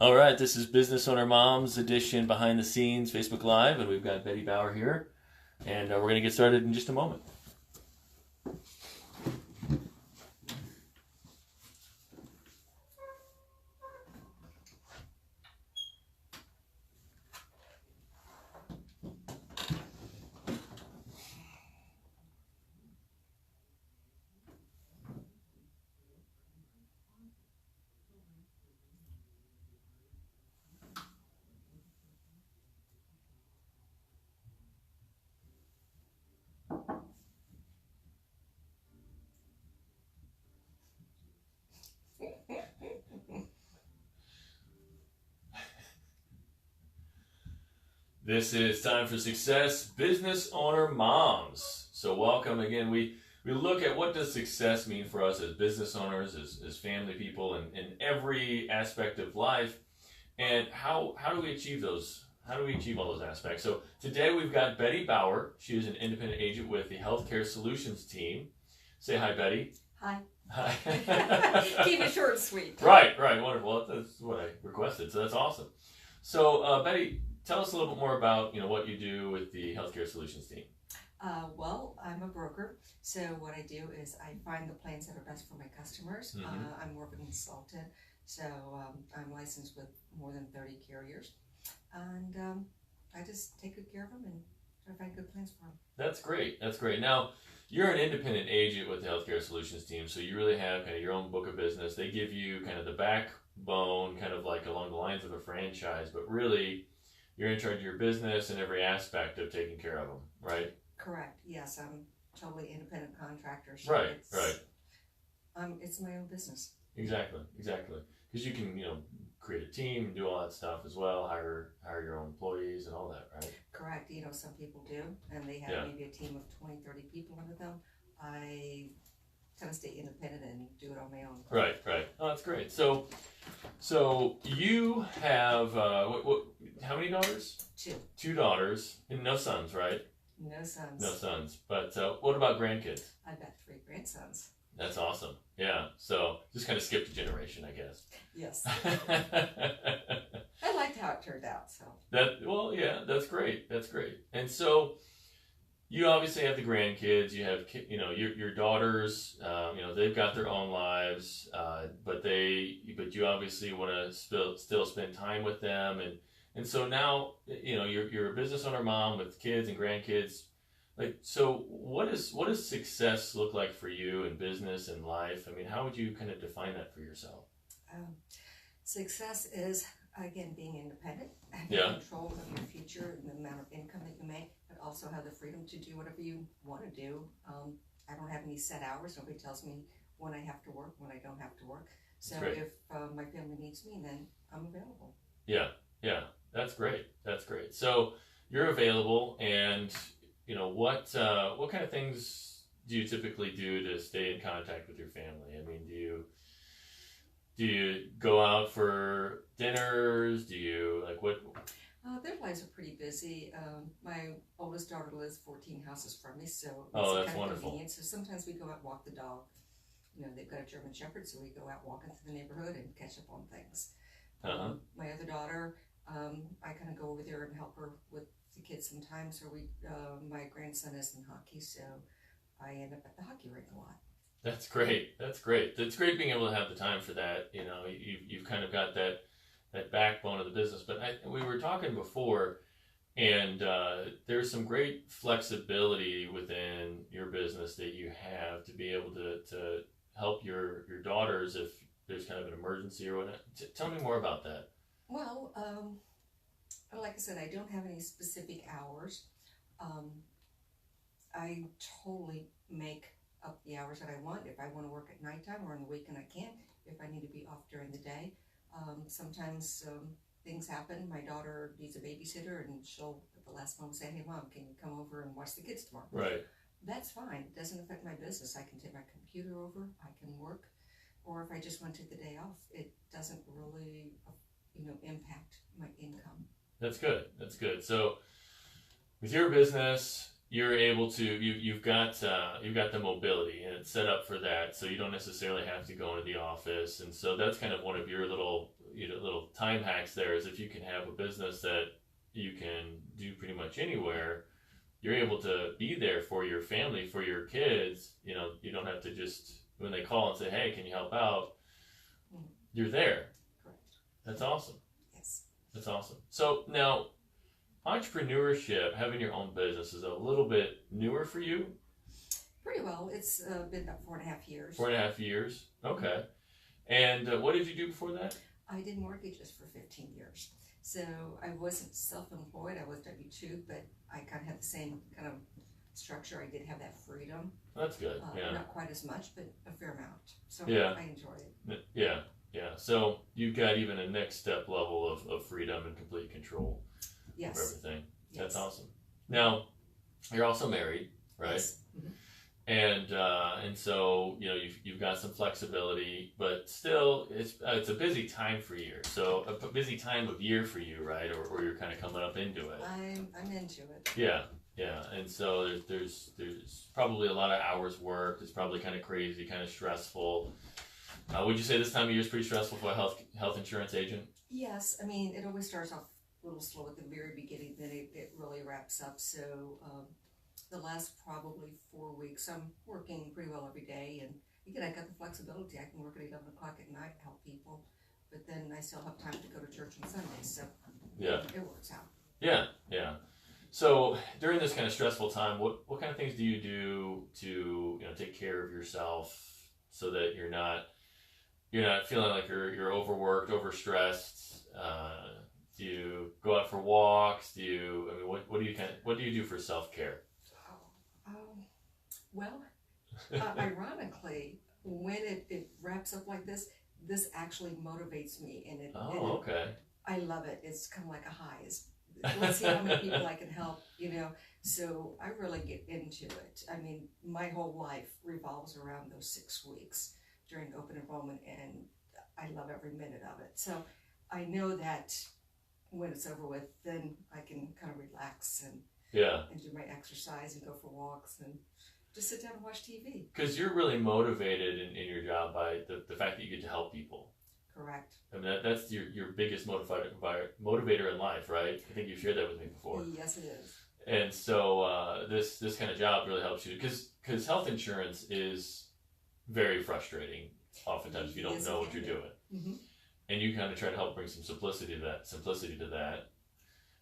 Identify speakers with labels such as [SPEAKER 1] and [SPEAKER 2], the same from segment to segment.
[SPEAKER 1] All right, this is Business Owner Moms edition behind the scenes Facebook Live, and we've got Betty Bauer here, and we're going to get started in just a moment. This is Time for Success, Business Owner Moms. So welcome again. We look at what does success mean for us as business owners, as family people, and in every aspect of life, and how do we achieve those? How do we achieve all those aspects? So today we've got Betty Bauer. She is an independent agent with the Healthcare Solutions team. Say hi, Betty.
[SPEAKER 2] Hi.
[SPEAKER 1] Hi.
[SPEAKER 2] Keep it short and sweet.
[SPEAKER 1] Right, wonderful. That's what I requested, so that's awesome. So Betty, tell us a little bit more about what you do with the Healthcare Solutions team.
[SPEAKER 2] Well, I'm a broker, so what I do is I find the plans that are best for my customers. I'm more of a consultant, so I'm licensed with more than 30 carriers, and I just take good care of them and try to find good plans for them.
[SPEAKER 1] That's great. That's great. Now, you're an independent agent with the Healthcare Solutions team, so you really have kind of your own book of business. They give you kind of the backbone, kind of like along the lines of a franchise, but really you're in charge of your business and every aspect of taking care of them, right?
[SPEAKER 2] Correct. Yes, I'm totally independent contractor. So
[SPEAKER 1] right.
[SPEAKER 2] It's my own business.
[SPEAKER 1] Exactly. Because you can, create a team and do all that stuff as well, hire your own employees and all that, right?
[SPEAKER 2] Correct. Some people do, and they have maybe a team of 20, 30 people under them. I kind of stay independent and do it on my own.
[SPEAKER 1] Right. Oh, that's great. So you have how many daughters? Two daughters and no sons, right?
[SPEAKER 2] No sons.
[SPEAKER 1] No sons. But what about grandkids?
[SPEAKER 2] I've got 3 grandsons.
[SPEAKER 1] That's awesome. Yeah. So just kind of skipped a generation, I guess.
[SPEAKER 2] Yes. I liked how it turned out. So.
[SPEAKER 1] That's great. And so you obviously have the grandkids. You have your daughters. They've got their own lives, but you obviously want to still spend time with them, and so now you're a business owner mom with kids and grandkids. So what does success look like for you in business and life? I mean, how would you kind of define that for yourself?
[SPEAKER 2] Success is, again, being independent, having control of your future and the amount of income that you make, but also have the freedom to do whatever you want to do. I don't have any set hours. Nobody tells me when I have to work, when I don't have to work. So if my family needs me, then I'm available.
[SPEAKER 1] Yeah, that's great. So you're available, and what kind of things do you typically do to stay in contact with your family? I mean, do you go out for dinners? Do you what?
[SPEAKER 2] Their lives are pretty busy. My oldest daughter lives 14 houses from me, so
[SPEAKER 1] that's
[SPEAKER 2] kind of
[SPEAKER 1] wonderful.
[SPEAKER 2] Convenient. So sometimes we go out and walk the dog. They've got a German Shepherd, so we go out walking through the neighborhood and catch up on things. My other daughter, I kind of go over there and help her with the kids sometimes. Or my grandson is in hockey, so I end up at the hockey rink a lot.
[SPEAKER 1] That's great. It's great being able to have the time for that. You've kind of got that backbone of the business. But we were talking before, and there's some great flexibility within your business that you have to be able to help your daughters if there's kind of an emergency or whatnot. Tell me more about that.
[SPEAKER 2] Well, like I said, I don't have any specific hours. I totally make up the hours that I want. If I want to work at nighttime or in the weekend, I can. If I need to be off during the day, sometimes things happen. My daughter needs a babysitter, and she'll at the last moment say, "Hey, Mom, can you come over and watch the kids tomorrow?"
[SPEAKER 1] Right.
[SPEAKER 2] That's fine. It doesn't affect my business. I can take my computer over. I can work, or if I just want to take the day off, it doesn't really, impact my income.
[SPEAKER 1] That's good. So with your business, you're able to you've got the mobility, and it's set up for that, so you don't necessarily have to go into the office, and so that's kind of one of your little time hacks there is if you can have a business that you can do pretty much anywhere, you're able to be there for your family, for your kids. You know, you don't have to just, when they call and say, hey, can you help out? You're there.
[SPEAKER 2] Correct.
[SPEAKER 1] That's awesome.
[SPEAKER 2] Yes.
[SPEAKER 1] That's awesome. So now, entrepreneurship, having your own business is a little bit newer for you?
[SPEAKER 2] Pretty well. It's been about 4.5 years.
[SPEAKER 1] 4.5 years. Okay. And what did you do before that?
[SPEAKER 2] I did mortgages for 15 years. So I wasn't self-employed. I was W-2, but I kind of had the same kind of structure. I did have that freedom.
[SPEAKER 1] That's good. Yeah.
[SPEAKER 2] Not quite as much, but a fair amount. So
[SPEAKER 1] yeah.
[SPEAKER 2] I enjoyed it.
[SPEAKER 1] Yeah. Yeah. So you've got even a next step level of freedom and complete control
[SPEAKER 2] yes.
[SPEAKER 1] of everything.
[SPEAKER 2] Yes.
[SPEAKER 1] That's awesome. Now, you're also married, right?
[SPEAKER 2] Yes. Mm-hmm.
[SPEAKER 1] And so, you know, you've got some flexibility, but still it's a busy time for you. So a busy time of year for you, right? Or you're kind of coming up into it.
[SPEAKER 2] I'm into it.
[SPEAKER 1] Yeah, yeah. And so there's probably a lot of hours worked. It's probably kind of crazy, kind of stressful. Would you say this time of year is pretty stressful for a health insurance agent?
[SPEAKER 2] Yes, I mean it always starts off a little slow at the very beginning, then it really wraps up. So the last probably 4 weeks, I'm working pretty well every day, and again, I got the flexibility. I can work at 11 o'clock at night, help people, but then I still have time to go to church on Sundays, so
[SPEAKER 1] yeah,
[SPEAKER 2] it works out.
[SPEAKER 1] Yeah, yeah. So during this kind of stressful time, what kind of things do you do to take care of yourself so that you're not feeling like you're overworked, overstressed? Do you go out for walks? What do you do for self-care?
[SPEAKER 2] Well, ironically, when it wraps up like this actually motivates me, and
[SPEAKER 1] okay.
[SPEAKER 2] I love it. It's kind of like a high. Let's see how many people I can help, So I really get into it. I mean, my whole life revolves around those 6 weeks during open enrollment, and I love every minute of it. So I know that when it's over with, then I can kind of relax and do my exercise and go for walks and just sit down and watch TV. Because
[SPEAKER 1] you're really motivated in your job by the fact that you get to help people.
[SPEAKER 2] Correct.
[SPEAKER 1] I mean, that's your biggest motivator in life, right? I think you've shared that with me before.
[SPEAKER 2] Yes, it is.
[SPEAKER 1] And so this kind of job really helps you because health insurance is very frustrating. Oftentimes, if you don't know what you're doing,
[SPEAKER 2] mm-hmm.
[SPEAKER 1] and you kind of try to help bring some simplicity to that.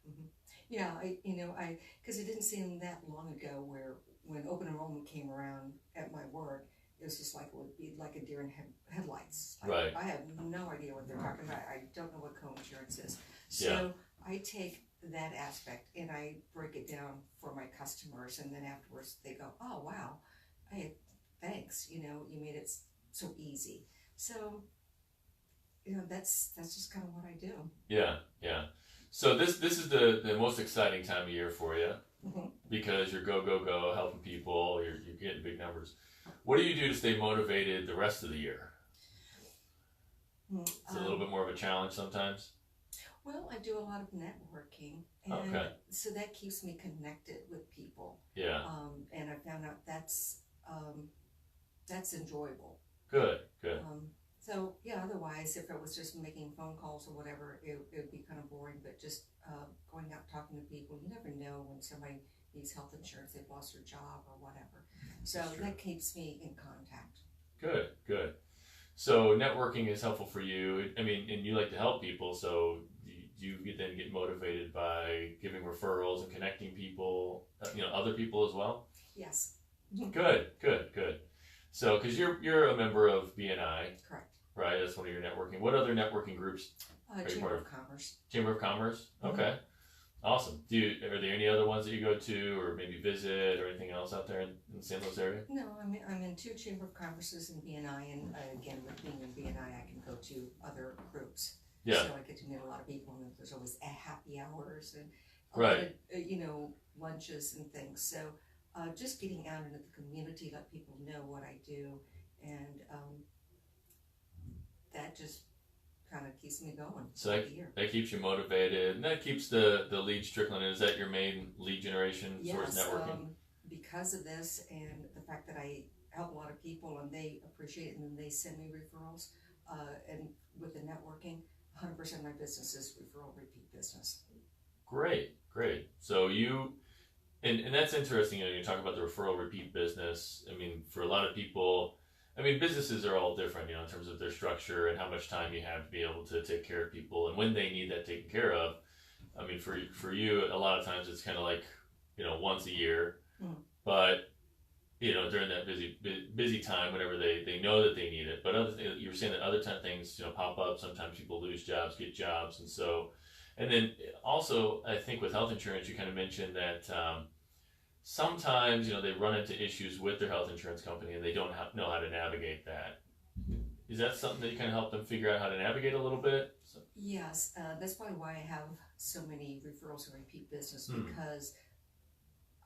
[SPEAKER 2] Mm-hmm. Yeah, because it didn't seem that long ago when open enrollment came around at my work, it was just like it would be like a deer in headlights.
[SPEAKER 1] Right.
[SPEAKER 2] I have no idea what they're talking about. I don't know what co-insurance is. So I take that aspect and I break it down for my customers, and then afterwards they go, "Oh wow, thanks. You made it so easy." So that's just kind of what I do. Yeah, yeah.
[SPEAKER 1] So this is the most exciting time of year for you,
[SPEAKER 2] mm-hmm.
[SPEAKER 1] because you're go helping people. You're getting big numbers. What do you do to stay motivated the rest of the year? It's a little bit more of a challenge sometimes.
[SPEAKER 2] Well, I do a lot of networking, and so that keeps me connected with people.
[SPEAKER 1] Yeah.
[SPEAKER 2] And I found out that's enjoyable.
[SPEAKER 1] Good.
[SPEAKER 2] So yeah, otherwise, if it was just making phone calls or whatever, it would be kind of boring. But just going out talking to people, you never know when somebody needs health insurance, they've lost their job or whatever. So that keeps me in contact.
[SPEAKER 1] Good. So networking is helpful for you. I mean, and you like to help people, so you then get motivated by giving referrals and connecting people, other people as well?
[SPEAKER 2] Yes.
[SPEAKER 1] Good. So, because you're a member of BNI.
[SPEAKER 2] Correct.
[SPEAKER 1] Right, that's one of your networking. What other networking groups are you
[SPEAKER 2] Chamber
[SPEAKER 1] part
[SPEAKER 2] of Commerce.
[SPEAKER 1] Chamber of Commerce?
[SPEAKER 2] Mm-hmm.
[SPEAKER 1] Okay. Awesome. Are there any other ones that you go to or maybe visit or anything else out there in the San Luis area?
[SPEAKER 2] No, I'm in 2 Chamber of Commerces in BNI, and again, with being in BNI, I can go to other groups.
[SPEAKER 1] Yeah.
[SPEAKER 2] So I get to meet a lot of people, and there's always happy hours and a
[SPEAKER 1] right.
[SPEAKER 2] lot of, lunches and things. So just getting out into the community, let people know what I do, and that just kind of keeps me going.
[SPEAKER 1] So that keeps you motivated, and that keeps the leads trickling in. Is that your main lead generation source, networking?
[SPEAKER 2] Because of this and the fact that I help a lot of people and they appreciate it, and then they send me referrals, and with the networking, 100% of my business is referral repeat business.
[SPEAKER 1] Great. So and that's interesting, you talk about the referral repeat business. I mean, for a lot of people, I mean, businesses are all different, in terms of their structure and how much time you have to be able to take care of people and when they need that taken care of. I mean, for you, a lot of times it's kind of like, once a year, but, during that busy time, whenever they know that they need it. But you were saying that other things, pop up. Sometimes people lose jobs, get jobs. And then also, I think with health insurance, you kind of mentioned that sometimes, they run into issues with their health insurance company and they don't know how to navigate that. Is that something that you kind of help them figure out how to navigate a little bit? So.
[SPEAKER 2] Yes, that's probably why I have so many referrals and repeat business, because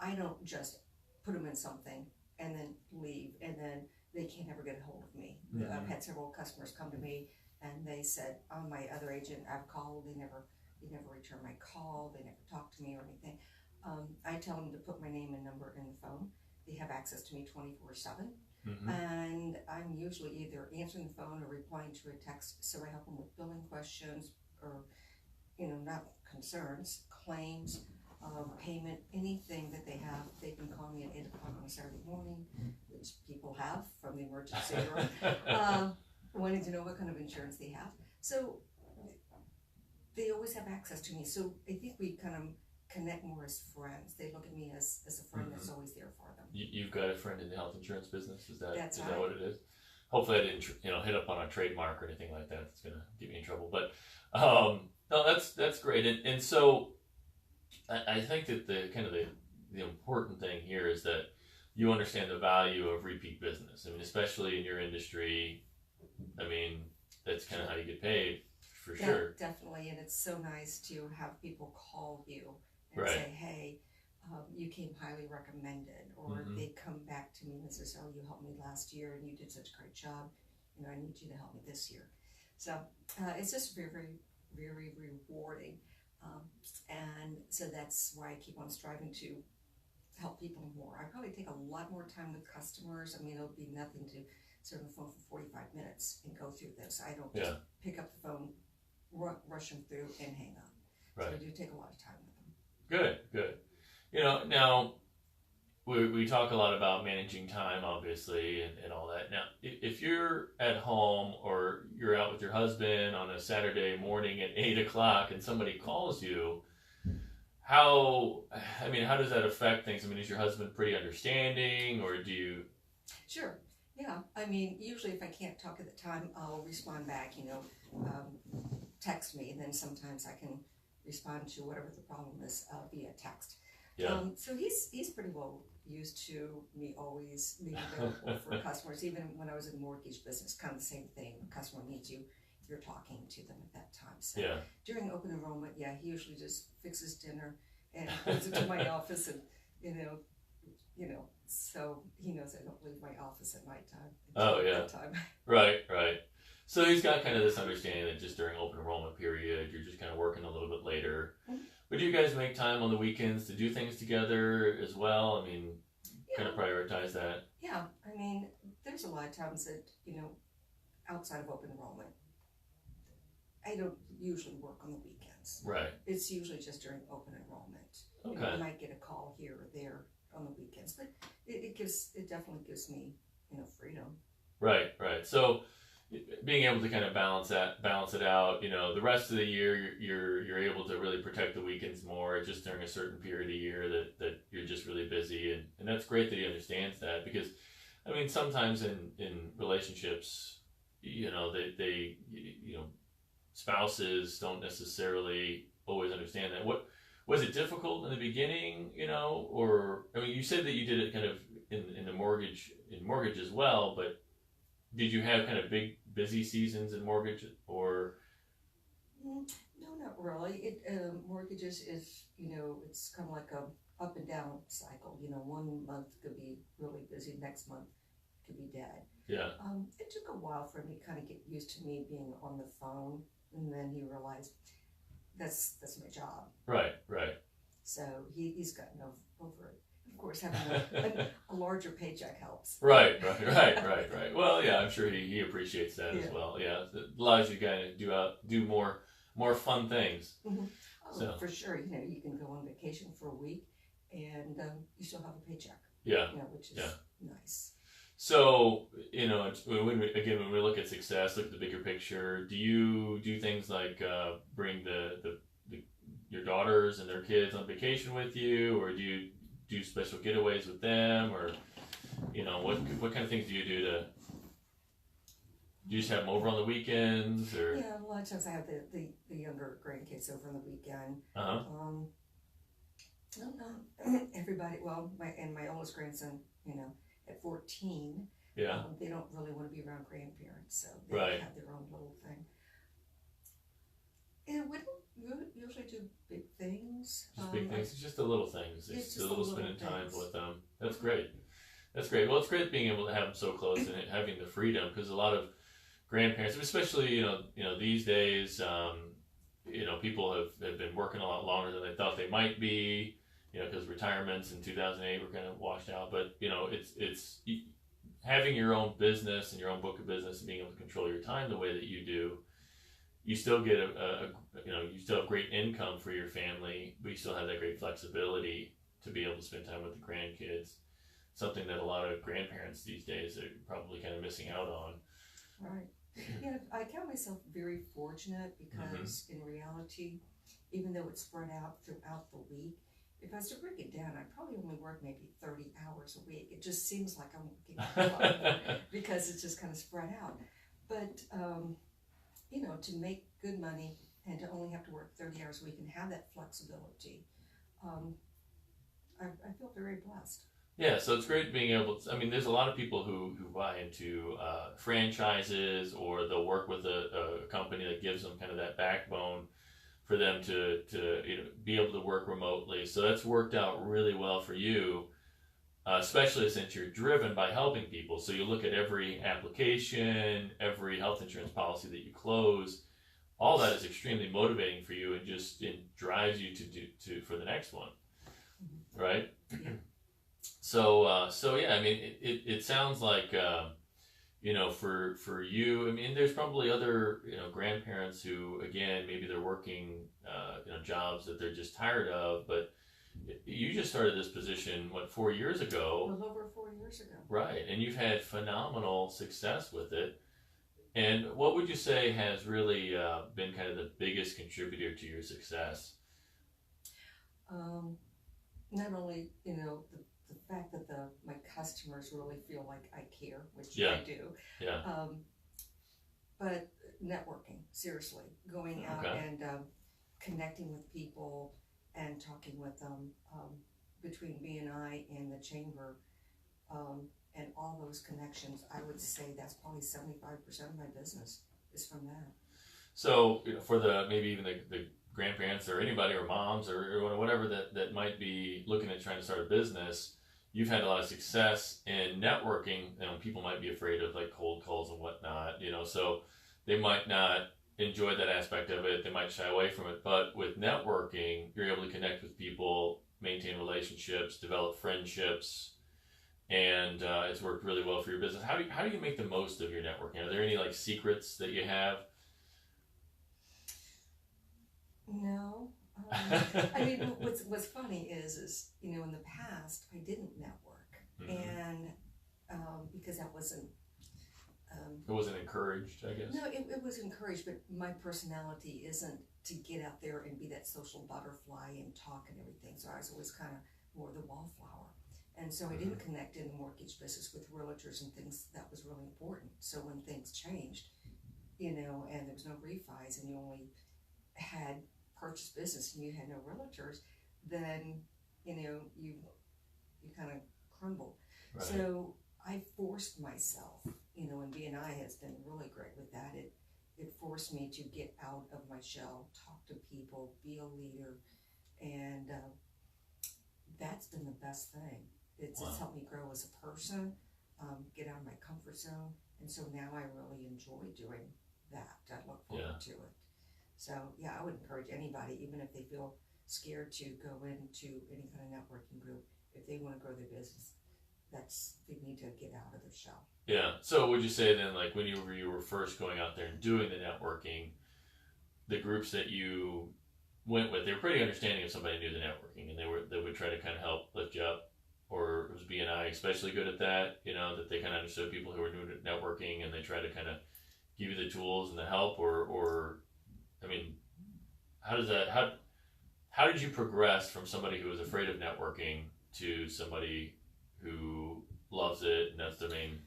[SPEAKER 2] I don't just put them in something and then leave and then they can't ever get a hold of me. I've had several customers come to me and they said, "Oh, my other agent, I've called, they never return my call, they never talk to me or anything." I tell them to put my name and number in the phone. They have access to me 24/7. And I'm usually either answering the phone or replying to a text, so I help them with billing questions or, not concerns, claims, payment, anything that they have. They can call me at 8 o'clock on a Saturday morning, which people have from the emergency room, wanting to know what kind of insurance they have. So they always have access to me. So I think we kind of connect more as friends. They look at me as a friend that's always there for them. You've
[SPEAKER 1] got a friend in the health insurance business? Is that
[SPEAKER 2] right.
[SPEAKER 1] That what it is? Hopefully I didn't hit up on a trademark or anything like that. It's going to get me in trouble. But no, that's great. And so I think that the important thing here is that you understand the value of repeat business. I mean, especially in your industry, I mean, that's kind of how you get paid, for sure.
[SPEAKER 2] Definitely, and it's so nice to have people call you and say, "Hey, you came highly recommended," or they come back to me and says, "Oh, you helped me last year and you did such a great job. I need you to help me this year." So it's just very, very, very rewarding, and so that's why I keep on striving to help people more. I probably take a lot more time with customers. I mean, it'll be nothing to sit on the phone for 45 minutes and go through this. I don't just pick up the phone, rush them through, and hang up. So I do take a lot of time with them.
[SPEAKER 1] Good. Now we talk a lot about managing time, obviously, and all that. Now, if you're at home or you're out with your husband on a Saturday morning at 8 o'clock and somebody calls you, how does that affect things? I mean, is your husband pretty understanding, or do you?
[SPEAKER 2] Sure. Yeah. I mean, usually if I can't talk at the time, I'll respond back, text me, and then sometimes I can respond to whatever the problem is via text.
[SPEAKER 1] Yeah.
[SPEAKER 2] So he's pretty well used to me always being available for customers. Even when I was in the mortgage business, kind of the same thing. A customer needs you, you're talking to them at that time. So during open enrollment, he usually just fixes dinner and goes into my office, and so he knows I don't leave my office at nighttime. Time.
[SPEAKER 1] Right. So he's got kind of this understanding that just during open enrollment period, you're just kind of working a little bit later. But do you guys make time on the weekends to do things together as well? I mean, kind of prioritize that?
[SPEAKER 2] Yeah. I mean, there's a lot of times that, outside of open enrollment, I don't usually work on the weekends.
[SPEAKER 1] Right.
[SPEAKER 2] It's usually just during open enrollment.
[SPEAKER 1] Okay.
[SPEAKER 2] I might get a call here or there on the weekends, but it definitely gives me, freedom.
[SPEAKER 1] Right. So being able to kind of balance it out, the rest of the year you're able to really protect the weekends more. Just during a certain period of year that you're just really busy, and that's great that he understands that, because I mean, sometimes in relationships, they spouses don't necessarily always understand that. What was it difficult in the beginning, or I mean, you said that you did it kind of in mortgage as well, but did you have kind of big busy seasons in mortgage, or?
[SPEAKER 2] No, not really. Mortgages is, it's kind of like a up and down cycle. 1 month could be really busy, next month could be dead.
[SPEAKER 1] Yeah.
[SPEAKER 2] It took a while for him to kind of get used to me being on the phone, and then he realized that's my job.
[SPEAKER 1] Right.
[SPEAKER 2] So he's gotten over it. Of course, having a larger paycheck helps.
[SPEAKER 1] Right. Well, yeah, I'm sure he appreciates that as well. Yeah, it allows you kind of do more fun things.
[SPEAKER 2] Mm-hmm. Oh, so. For sure. You can go on vacation for a week, and you still have a paycheck.
[SPEAKER 1] Yeah.
[SPEAKER 2] Which is nice.
[SPEAKER 1] So, when we look at success, look at the bigger picture, do you do things like bring your daughters and their kids on vacation with you, or do you do special getaways with them, or what kind of things do you do you just have them over on the weekends, or?
[SPEAKER 2] Yeah, a lot of times I have the younger grandkids over on the weekend. Everybody, my oldest grandson, at 14, they don't really want to be around grandparents, so they have their own little thing. And we don't usually do big things.
[SPEAKER 1] Just big things. It's just the little things. It's the little spending time with them. That's great. That's great. Well, it's great being able to have them so close and having the freedom, because a lot of grandparents, especially these days, people have been working a lot longer than they thought they might be. Because retirements in 2008 were kind of washed out. But it's having your own business and your own book of business and being able to control your time the way that you do. You still get you still have great income for your family, but you still have that great flexibility to be able to spend time with the grandkids. Something that a lot of grandparents these days are probably kind of missing out on.
[SPEAKER 2] Right. Yeah, I count myself very fortunate because in reality, even though it's spread out throughout the week, if I was to break it down, I probably only work maybe 30 hours a week. It just seems like I'm working a lot more because it's just kind of spread out. But to make good money and to only have to work 30 hours a week and have that flexibility, I feel very blessed.
[SPEAKER 1] Yeah, so it's great being able to, there's a lot of people who buy into franchises, or they'll work with a company that gives them kind of that backbone for them to be able to work remotely. So that's worked out really well for you, especially since you're driven by helping people. So you look at every application, every health insurance policy that you close, all that is extremely motivating for you, and just drives you to for the next one, right?
[SPEAKER 2] Yeah.
[SPEAKER 1] So yeah, it sounds like for you, there's probably other grandparents who, again, maybe they're working jobs that they're just tired of, but you just started this position 4 years ago?
[SPEAKER 2] A little over 4 years ago.
[SPEAKER 1] Right, and you've had phenomenal success with it. And what would you say has really been kind of the biggest contributor to your success?
[SPEAKER 2] Not only the fact that my customers really feel like I care, which I do.
[SPEAKER 1] Yeah.
[SPEAKER 2] But networking, seriously, going out and connecting with people and talking with them, between BNI and the chamber, and all those connections, I would say that's probably 75% of my business is from that. So
[SPEAKER 1] for maybe even the grandparents or anybody, or moms or whatever that might be looking at trying to start a business, you've had a lot of success in networking. People might be afraid of like cold calls and whatnot, so they might not enjoy that aspect of it. They might shy away from it. But with networking, you're able to connect with people, maintain relationships, develop friendships, and it's worked really well for your business. How do you make the most of your networking? Are there any like secrets that you have?
[SPEAKER 2] No. What's funny is in the past I didn't network, and because that wasn't.
[SPEAKER 1] It wasn't encouraged, I guess.
[SPEAKER 2] No, it was encouraged, but my personality isn't to get out there and be that social butterfly and talk and everything. So I was always kind of more the wallflower, and so I didn't connect in the mortgage business with realtors and things. That was really important. So when things changed, and there was no refis, and you only had purchase business and you had no realtors, then you kind of crumbled. Right. So I forced myself, and BNI has been really great with that. It forced me to get out of my shell, talk to people, be a leader, and that's been the best thing. It's helped me grow as a person, get out of my comfort zone, and so now I really enjoy doing that. I look forward to it. So yeah, I would encourage anybody, even if they feel scared, to go into any kind of networking group if they want to grow their business, they need to get out of their shell.
[SPEAKER 1] Yeah. So would you say then, like when you were first going out there and doing the networking, the groups that you went with, they were pretty understanding if somebody knew the networking, and they would try to kind of help lift you up? Or was BNI especially good at that? You know, that they kind of understood people who were new to networking, and they try to kind of give you the tools and the help, or I mean, how did you progress from somebody who was afraid of networking to somebody who loves it and that's their main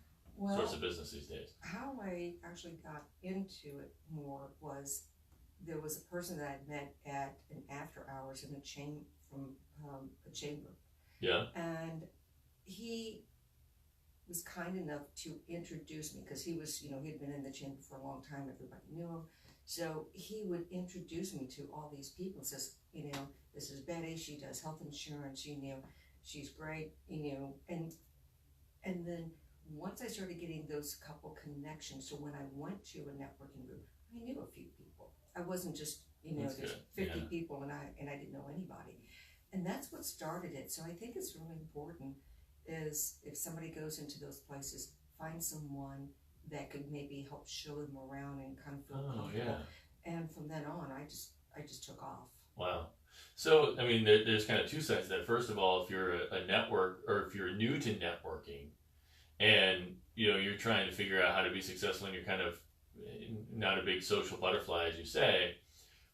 [SPEAKER 1] source of business these days?
[SPEAKER 2] How I actually got into it more was there was a person that I'd met at an after hours in a chamber.
[SPEAKER 1] Yeah.
[SPEAKER 2] And he was kind enough to introduce me, because he was, he'd been in the chamber for a long time, everybody knew him. So he would introduce me to all these people, says, this is Betty, she does health insurance, she's great, and then once I started getting those couple connections, so when I went to a networking group, I knew a few people. I wasn't just, there's 50 people and I didn't know anybody. And that's what started it. So I think it's really important is if somebody goes into those places, find someone that could maybe help show them around and kind of feel comfortable.
[SPEAKER 1] Yeah.
[SPEAKER 2] And from then on, I just took off.
[SPEAKER 1] Wow. So, I mean, there's kind of two sides to that. First of all, if you're a network, or if you're new to networking and, you're trying to figure out how to be successful and you're kind of not a big social butterfly, as you say,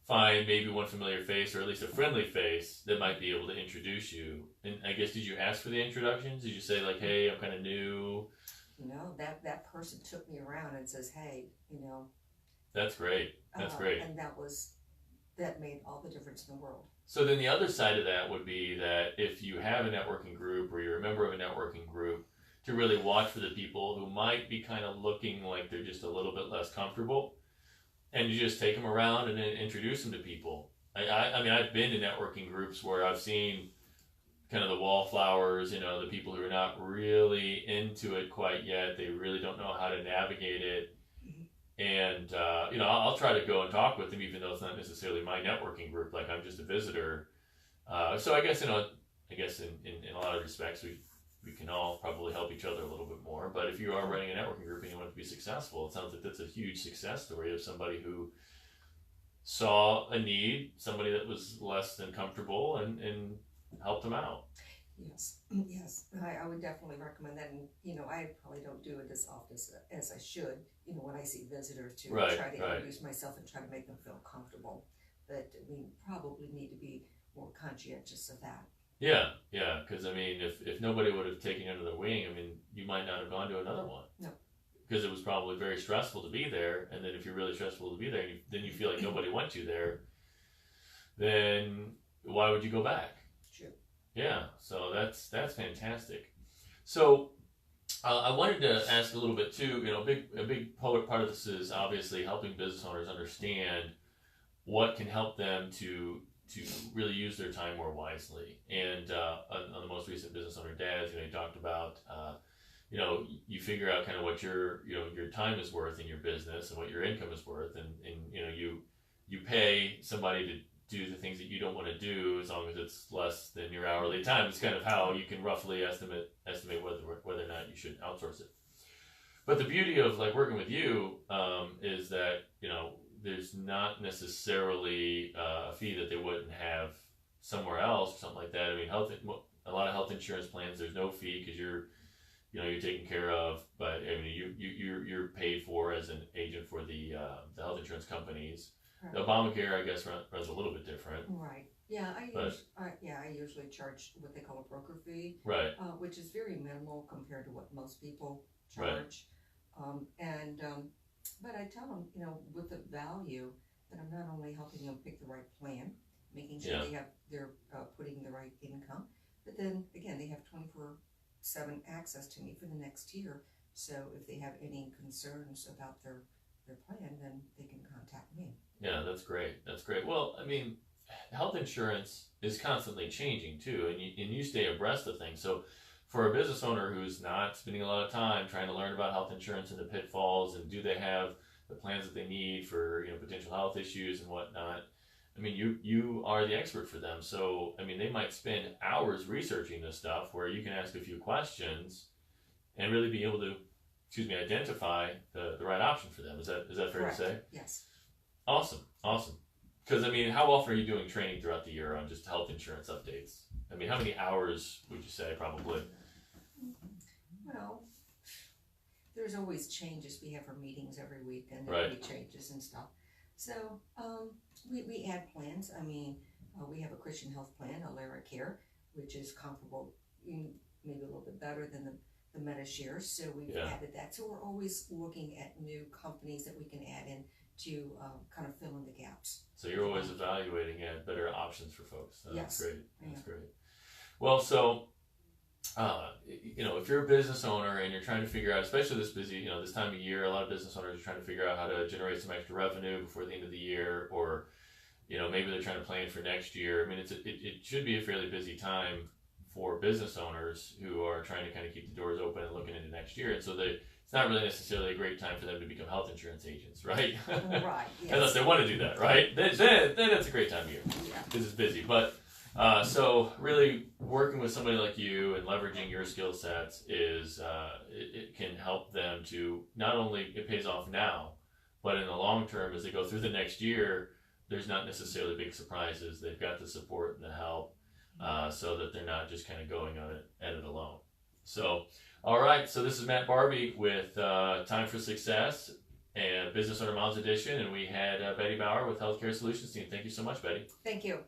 [SPEAKER 1] find maybe one familiar face, or at least a friendly face that might be able to introduce you. And I guess, did you ask for the introductions? Did you say like, hey, I'm kind of new?
[SPEAKER 2] No, that person took me around and says, hey,
[SPEAKER 1] That's great. That's great.
[SPEAKER 2] And that made all the difference in the world.
[SPEAKER 1] So then the other side of that would be that if you have a networking group, or you're a member of a networking group, to really watch for the people who might be kind of looking like they're just a little bit less comfortable, and you just take them around and then introduce them to people. I mean, I've been to networking groups where I've seen kind of the wallflowers, the people who are not really into it quite yet. They really don't know how to navigate it. And, I'll try to go and talk with them, even though it's not necessarily my networking group. Like, I'm just a visitor. So I guess, in a lot of respects, we can all probably help each other a little bit more. But if you are running a networking group and you want to be successful, it sounds like that's a huge success story of somebody who saw a need, somebody that was less than comfortable, and helped them out.
[SPEAKER 2] Yes, I would definitely recommend that. And, I probably don't do it as often as I should, when I see visitors, to try to introduce myself and try to make them feel comfortable. But we probably need to be more conscientious of that.
[SPEAKER 1] Yeah, because I mean, if nobody would have taken you under the wing, I mean, you might not have gone to another one.
[SPEAKER 2] No.
[SPEAKER 1] Because it was probably very stressful to be there, and then if you're really stressful to be there, then you feel like nobody wants you there, then why would you go back?
[SPEAKER 2] True.
[SPEAKER 1] Yeah, so that's fantastic. So I wanted to ask a little bit too. A big part of this is obviously helping business owners understand what can help them to really use their time more wisely. And on the most recent Business Owner Dads, you talked about, you figure out kind of what your time is worth in your business and what your income is worth, and you pay somebody to do the things that you don't want to do as long as it's less than your hourly time. It's kind of how you can roughly estimate whether or not you should outsource it. But the beauty of like working with you is that there's not necessarily a fee that they wouldn't have somewhere else or something like that. I mean, a lot of health insurance plans, there's no fee because you're taken care of, but I mean, you're paid for as an agent for the health insurance companies. Right. The Obamacare, I guess, runs a little bit different.
[SPEAKER 2] Right. Yeah, I usually charge what they call a broker fee.
[SPEAKER 1] Right.
[SPEAKER 2] Which is very minimal compared to what most people charge. Right. But I tell them, with the value, that I'm not only helping them pick the right plan, making sure they're putting the right income, but then again, they have 24/7 access to me for the next year. So if they have any concerns about their plan, then they can contact me.
[SPEAKER 1] Yeah, that's great. That's great. Well, I mean, health insurance is constantly changing too, and you stay abreast of things. So for a business owner who's not spending a lot of time trying to learn about health insurance and the pitfalls, and do they have the plans that they need for potential health issues and whatnot, I mean, you are the expert for them. So, I mean, they might spend hours researching this stuff where you can ask a few questions and really be able to, identify the right option for them. Is that fair
[SPEAKER 2] Correct.
[SPEAKER 1] to say?
[SPEAKER 2] Yes.
[SPEAKER 1] Awesome. Because, I mean, how often are you doing training throughout the year on just health insurance updates? I mean, how many hours would you say probably?
[SPEAKER 2] Well, there's always changes. We have our meetings every week and
[SPEAKER 1] Right.
[SPEAKER 2] there'll be changes and stuff. So, we add plans. I mean, we have a Christian health plan, Alara Care, which is comparable, maybe a little bit better than the MetaShare. So we've added that. So we're always looking at new companies that we can add in to kind of fill in the gaps.
[SPEAKER 1] So you're always evaluating better options for folks. That's
[SPEAKER 2] Yes.
[SPEAKER 1] great. That's great. Well, so, if you're a business owner and you're trying to figure out, especially this busy, this time of year, a lot of business owners are trying to figure out how to generate some extra revenue before the end of the year, or, maybe they're trying to plan for next year. I mean, it should be a fairly busy time for business owners who are trying to kind of keep the doors open and looking into next year. And so it's not really necessarily a great time for them to become health insurance agents, right?
[SPEAKER 2] Right. Yes.
[SPEAKER 1] Unless they want to do that, right? Then it's a great time of year because it's busy. But so really working with somebody like you and leveraging your skill sets is it can help them to not only it pays off now, but in the long term as they go through the next year, there's not necessarily big surprises. They've got the support and the help so that they're not just kind of going at it alone. So, all right. So this is Matt Barbie with Time for Success and Business Owner Moms Edition, and we had Betty Bauer with Healthcare Solutions Team. Thank you so much, Betty.
[SPEAKER 2] Thank you.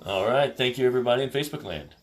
[SPEAKER 1] All right. Thank you, everybody in Facebook land.